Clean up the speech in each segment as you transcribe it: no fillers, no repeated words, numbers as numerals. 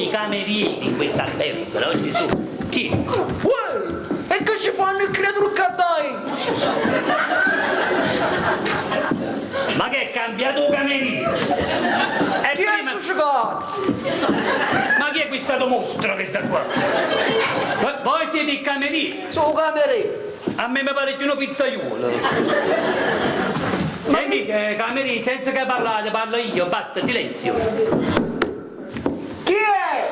i camerieri in questa albergo, oh Gesù. Chi? Uè! E che ci fanno i creature cadai? Ma che è cambiato un cameriere? E Chi è sto giocato? Ma chi è questo mostro che sta qua? Voi siete i camerieri? Sono cameriere. A me mi pare più uno pizzaiolo. Senti, camerieri, senza che parlate, parlo io, basta, silenzio. Chi è?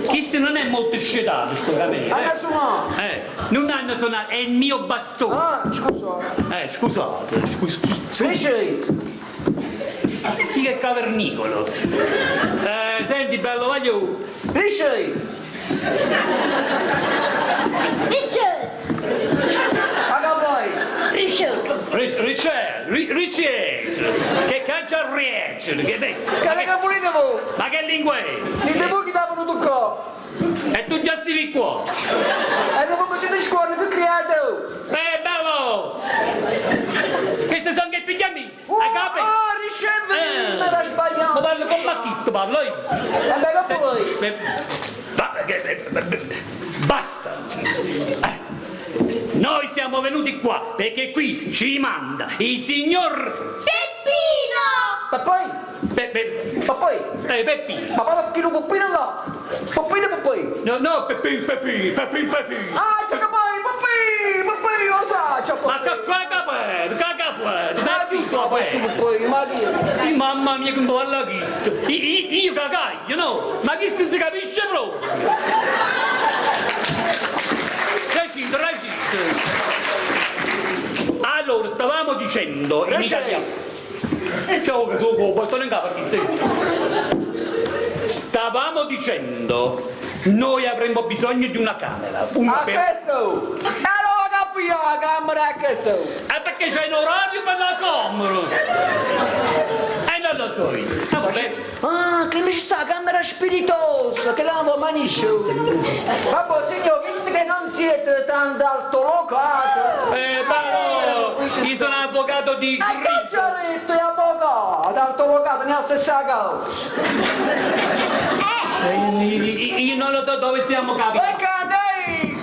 Questo non è molto scetato, sto cameriere. Hanno suonato. Non hanno suonato, è il mio bastone. Ah, scusate. Scusate, Crescete. Chi che è cavernicolo? Senti, bello, voglio. Crescete. Ricetto! Che caccia riecce? Che volete voi? Ma che lingua è? Siete voi che davano toccato. E tu già stivi qua? E non come siete scuole più creato. Bello! Questi sono che pigliami! Hai capito? Ah, ricevere! Me l'ha sbagliato! Ma parlo con Battista, parlo io! E beh, poi! Basta! Noi siamo venuti qua perché qui ci manda il signor Peppino! Ma poi? Ma poi? Peppino! Ma perché non Peppino là? Peppino poi? No, Peppino! Ah, c'è che poi, lo sa, c'è poi! Ma cagapueto! Ma chi fa questo poi? Ma chi? Mamma mia che un po' alla chista! Io cagaglio, no? Ma chi si capisce proprio? Recito! Allora, stavamo dicendo in italiano. Ciao che sono porto in capo stavamo dicendo, noi avremmo bisogno di una camera. A questo? Allora capiamo la camera a questo? Perché c'è un orario per la camera? Non lo so io. Vabbè. Ah, che non ci sta la camera spiritosa, che la non manisce. Vabbè, signor, visto che non siete tanto altolocati. Però, io sono avvocato di che ci ha detto gli avvocati? Altolocato nella stessa causa. Io non lo so dove siamo capiti. Perché dai?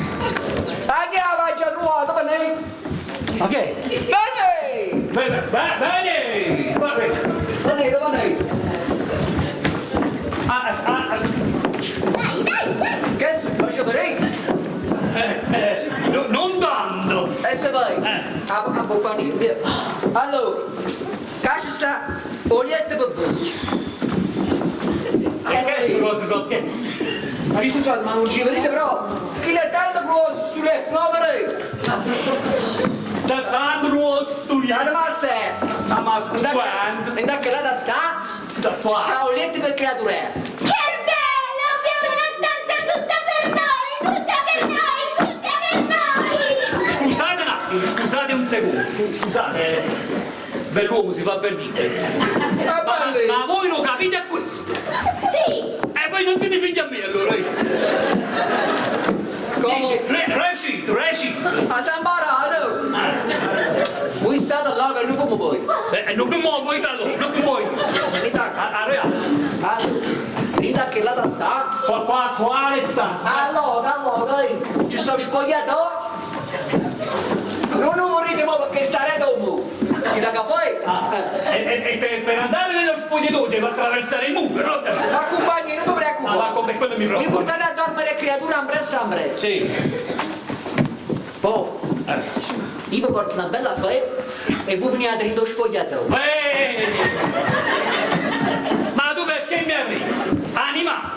A chi aveva già trovato, bene? Ok. Bene! Bene! Bene, dove? Che faccio per lei? Non tanto! E se vai? A Buffanino, via. Allora, che ci sta? Oliette per voi. Che cosa so che? Ma scusate, ma non ci vedete però? Chi è tanto grosso sulle nuove? Tanto grosso! State ma se? Ma squando! E da che là da stanza? Ci sta oliette per creature. Che bello! Abbiamo una stanza tutta per noi! Scusate un attimo, scusate un secondo, scusate, bell'uomo si fa per dire. Ma voi lo capite questo? Sì! E voi non siete figli a me allora? Come? Recito! Ma sei imparato? Voi state là che non come voi. Non mi muovo Italo, non mi muovo. Venite a Allora, venite a che là da stanza. quale stanza? Allora, ci sono spogliato? Non morite mo perché sarete un mu. E da poi? E per andare nello spogliatoio devo attraversare il muro, no? Accompagni, non ti preoccupare. Ma come quello mi Mi preoccupa. portate a dormire creatura ambressa. Sì. Poi, io vi porto una bella fede e voi venite in spogliato. Ma tu perché mi hai preso? Anima!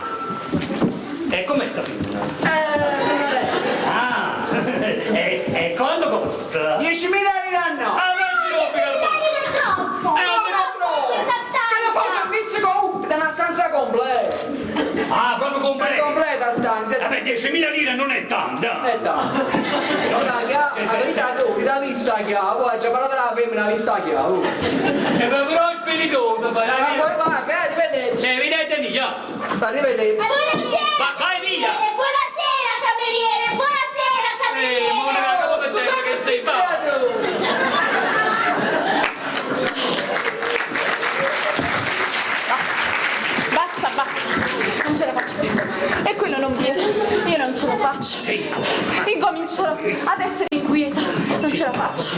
E com'è sta figura? Non è vero. Ah! E quanto costa? 10.000 lire l'anno. È troppo! Che ne fa servizio con una stanza completa. Ah, proprio È completa! completa stanza. Vabbè, 10.000 lire non è tanta! La verità è che l'ha vista chiaro, hai già parlato della femmina, l'ha vista chiaro. E però il peritoso, Ma poi va, che arrivederci. Vedete via! Arrivederci. Vai via! Buonasera cameriere! Buonasera cameriere! Monica, come te che stai fa? faccio. Incomincio ad essere inquieta. Non ce la faccio.